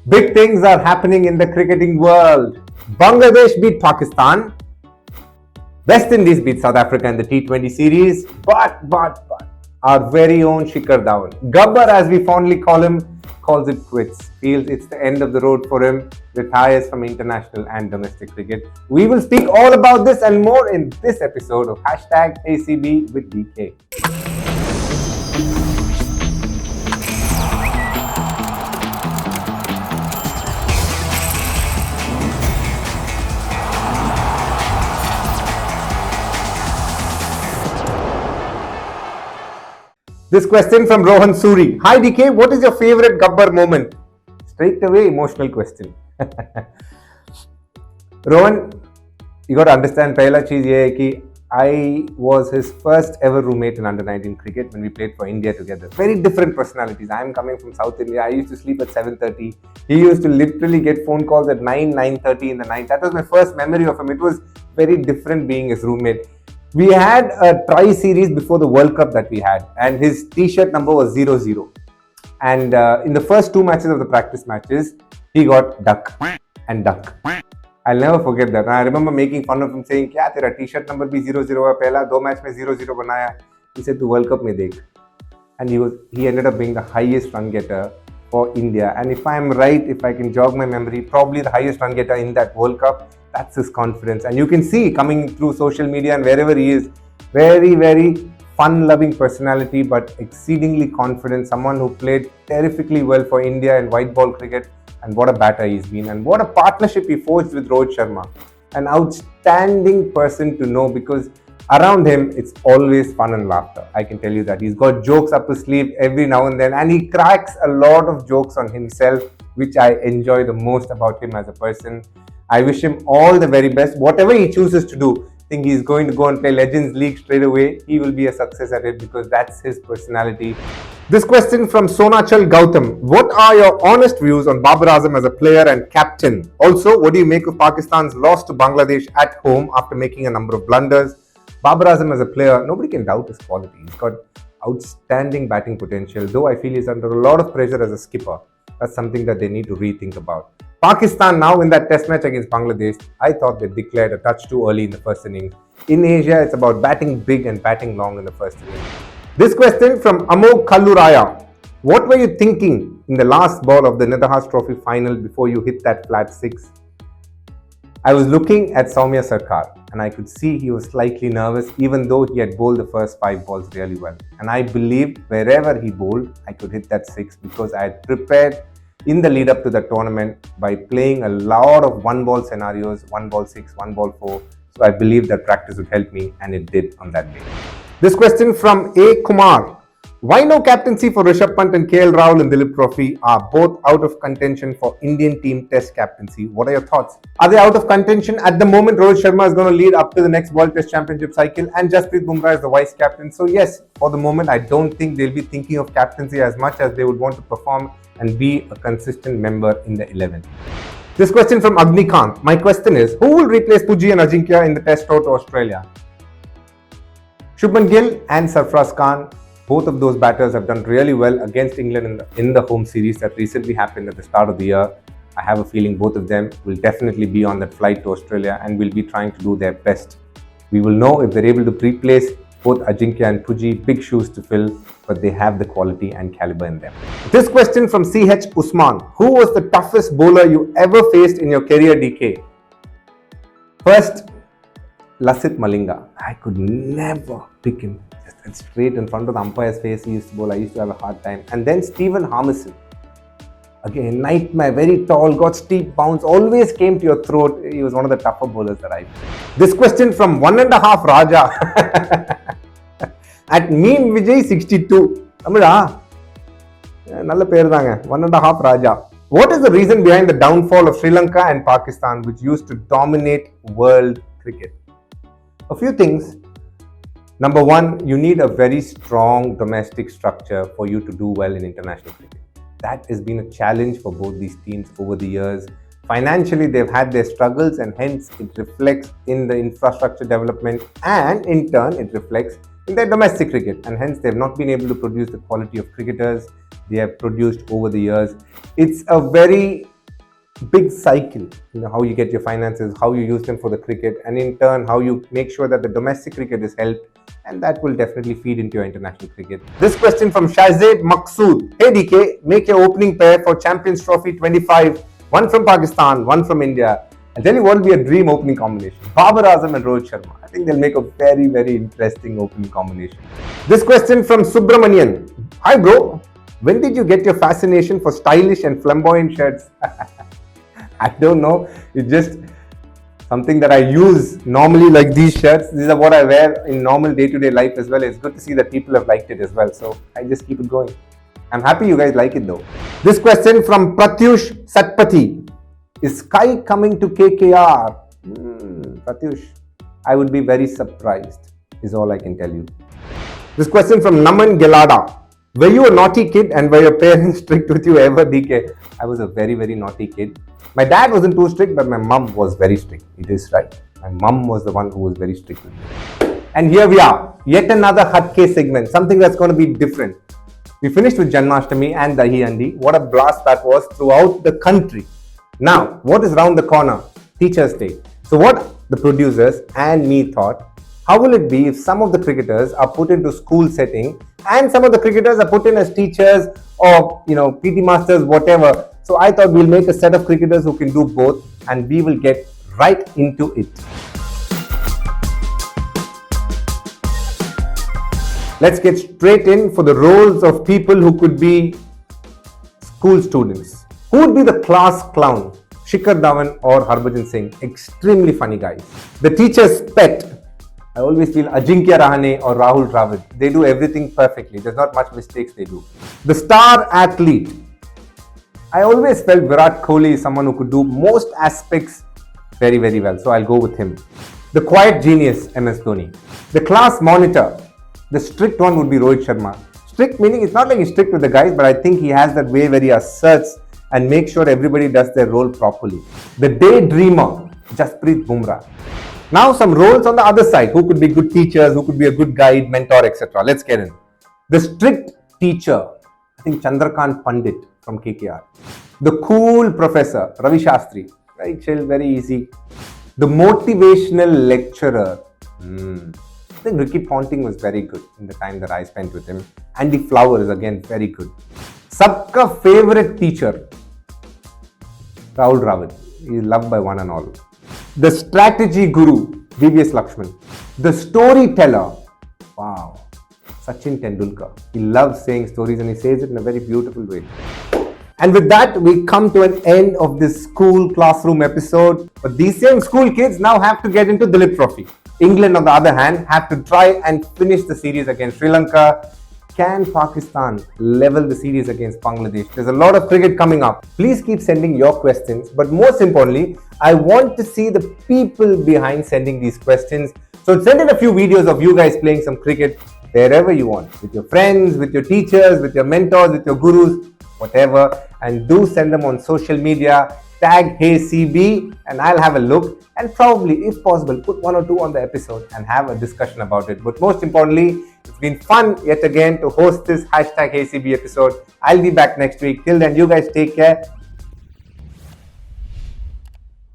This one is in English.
Big things are happening in the cricketing world. Bangladesh beat Pakistan. West Indies beat South Africa in the T20 series. But our very own Shikhar Dhawan, Gabbar as we fondly call him, calls it quits. Feels it's the end of the road for him. Retires from international and domestic cricket. We will speak all about this and more in this episode of #HeyCB with DK. This question from Rohan Suri. Hi DK, what is your favorite Gabbar moment? Straight away, emotional question. Rohan, you got to understand, pehla cheez ye hai ki I was his first ever roommate in under-19 cricket when we played for India together. Very different personalities. I am coming from South India. I used to sleep at 7:30. He used to literally get phone calls at 9:30 in the night. That was my first memory of him. It was very different being his roommate. We had a tri-series before the World Cup that we had, and his t-shirt number was 00. And in the first two matches of the practice matches, he got duck and duck. I'll never forget that. And I remember making fun of him saying, "Kya tera t-shirt number bhi 00 hai, pehla do match mein 00 banaya." He said, "Tu World Cup mein dekh." And he ended up being the highest run getter for India. And if I'm right, if I can jog my memory, probably the highest run getter in that World Cup. That's his confidence. And you can see coming through social media and wherever he is, very, very fun-loving personality, but exceedingly confident. Someone who played terrifically well for India in white ball cricket. And what a batter he's been. And what a partnership he forged with Rohit Sharma. An outstanding person to know because around him, it's always fun and laughter. I can tell you that. He's got jokes up his sleeve every now and then. And he cracks a lot of jokes on himself, which I enjoy the most about him as a person. I wish him all the very best. Whatever he chooses to do, I think he's going to go and play Legends League straight away. He will be a success at it because that's his personality. This question from Sonachal Gautam. What are your honest views on Babar Azam as a player and captain? Also, what do you make of Pakistan's loss to Bangladesh at home after making a number of blunders? Babar Azam as a player, nobody can doubt his quality. He's got outstanding batting potential, though I feel he's under a lot of pressure as a skipper. That's something that they need to rethink about. Pakistan now in that test match against Bangladesh, I thought they declared a touch too early in the first innings. In Asia, it's about batting big and batting long in the first innings. This question from Amog Kalluraya. What were you thinking in the last ball of the Nidahas Trophy final before you hit that flat six? I was looking at Soumya Sarkar and I could see he was slightly nervous even though he had bowled the first 5 balls really well. And I believed wherever he bowled, I could hit that six because I had prepared in the lead up to the tournament by playing a lot of 1-ball scenarios, 1 ball 6, 1 ball 4. So I believed that practice would help me and it did on that day. This question from A. Kumar. Why no captaincy for Rishabh Pant and KL Rahul in Dilip Trophy are both out of contention for Indian team test captaincy? What are your thoughts? Are they out of contention? At the moment, Rohit Sharma is going to lead up to the next World Test Championship cycle and Jasprit Bumrah is the vice captain. So yes, for the moment, I don't think they'll be thinking of captaincy as much as they would want to perform and be a consistent member in the 11. This question from Agnikant. My question is, who will replace Puji and Ajinkya in the test tour to Australia? Shubman Gill and Sarfraz Khan. Both of those batters have done really well against England in the home series that recently happened at the start of the year. I have a feeling both of them will definitely be on that flight to Australia and will be trying to do their best. We will know if they're able to replace both Ajinkya and Puji. Big shoes to fill, but they have the quality and caliber in them. This question from CH Usman. Who was the toughest bowler you ever faced in your career, DK? First, Lasith Malinga. I could never pick him. Just straight in front of the umpire's face he used to bowl. I used to have a hard time. And then Stephen Harmison. Again, nightmare, very tall, got steep bounce, always came to your throat. He was one of the tougher bowlers that I've seen. This question from 1.5 Raja. At Meme Vijay 62. Tamila. Nalla per danga. 1.5 Raja. What is the reason behind the downfall of Sri Lanka and Pakistan, which used to dominate world cricket? A few things. Number one, you need a very strong domestic structure for you to do well in international cricket. That has been a challenge for both these teams over the years. Financially, they've had their struggles and hence it reflects in the infrastructure development and in turn it reflects in their domestic cricket and hence they've not been able to produce the quality of cricketers they have produced over the years. It's a very big cycle. How you get your finances, how you use them for the cricket, and in turn how you make sure that the domestic cricket is helped, and that will definitely feed into your international cricket. This question from Shahzad Maqsood. Hey DK, make your opening pair for Champions Trophy 25, one from Pakistan, one from India. I'll tell you what will be a dream opening combination. Babar, Azam and Rohit Sharma. I think they'll make a very, very interesting opening combination. This question from Subramanian. Hi bro, when did you get your fascination for stylish and flamboyant shirts? I don't know. It's just something that I use normally, like these shirts. These are what I wear in normal day-to-day life as well. It's good to see that people have liked it as well. So I just keep it going. I'm happy you guys like it though. This question from Pratyush Satpathy. Is Sky coming to KKR? Pratyush, I would be very surprised, is all I can tell you. This question from Naman Gelada. Were you a naughty kid and were your parents strict with you ever, DK? I was a very, very naughty kid. My dad wasn't too strict, but my mum was very strict. It is right. My mum was the one who was very strict with me. And here we are, yet another Hatke segment, something that's going to be different. We finished with Janmashtami and Dahi Handi. What a blast that was throughout the country. Now, what is round the corner? Teachers' Day. So what the producers and me thought, how will it be if some of the cricketers are put into school setting and some of the cricketers are put in as teachers or, PT masters, whatever. So I thought we'll make a set of cricketers who can do both and we will get right into it. Let's get straight in for the roles of people who could be school students. Who would be the class clown? Shikhar Dhawan or Harbhajan Singh? Extremely funny guys. The teacher's pet. I always feel Ajinkya Rahane or Rahul Dravid. They do everything perfectly. There's not much mistakes they do. The star athlete. I always felt Virat Kohli is someone who could do most aspects very, very well. So I'll go with him. The quiet genius, MS Dhoni. The class monitor. The strict one would be Rohit Sharma. Strict meaning it's not like he's strict with the guys, but I think he has that way where he asserts and makes sure everybody does their role properly. The daydreamer, Jasprit Bumrah. Now some roles on the other side. Who could be good teachers, who could be a good guide, mentor, etc. Let's get in. The strict teacher, I think Chandrakant Pandit from KKR. The cool professor, Ravi Shastri. Very chill, very easy. The motivational lecturer. I think Ricky Ponting was very good in the time that I spent with him. Andy Flower is again very good. Sabka favorite teacher, Rahul Dravid. He is loved by one and all. The strategy guru, VVS Lakshman. The storyteller, wow, Sachin Tendulkar. He loves saying stories and he says it in a very beautiful way. And with that, we come to an end of this school classroom episode. But these same school kids now have to get into the Dilip Trophy. England, on the other hand, have to try and finish the series against Sri Lanka. Can Pakistan level the series against Bangladesh? There's a lot of cricket coming up. Please keep sending your questions. But most importantly, I want to see the people behind sending these questions. So send in a few videos of you guys playing some cricket wherever you want. With your friends, with your teachers, with your mentors, with your gurus, whatever. And do send them on social media. Tag HeyCB and I'll have a look and probably, if possible, put one or two on the episode and have a discussion about it. But most importantly, it's been fun yet again to host this #HeyCB episode. I'll be back next week. Till then, you guys take care.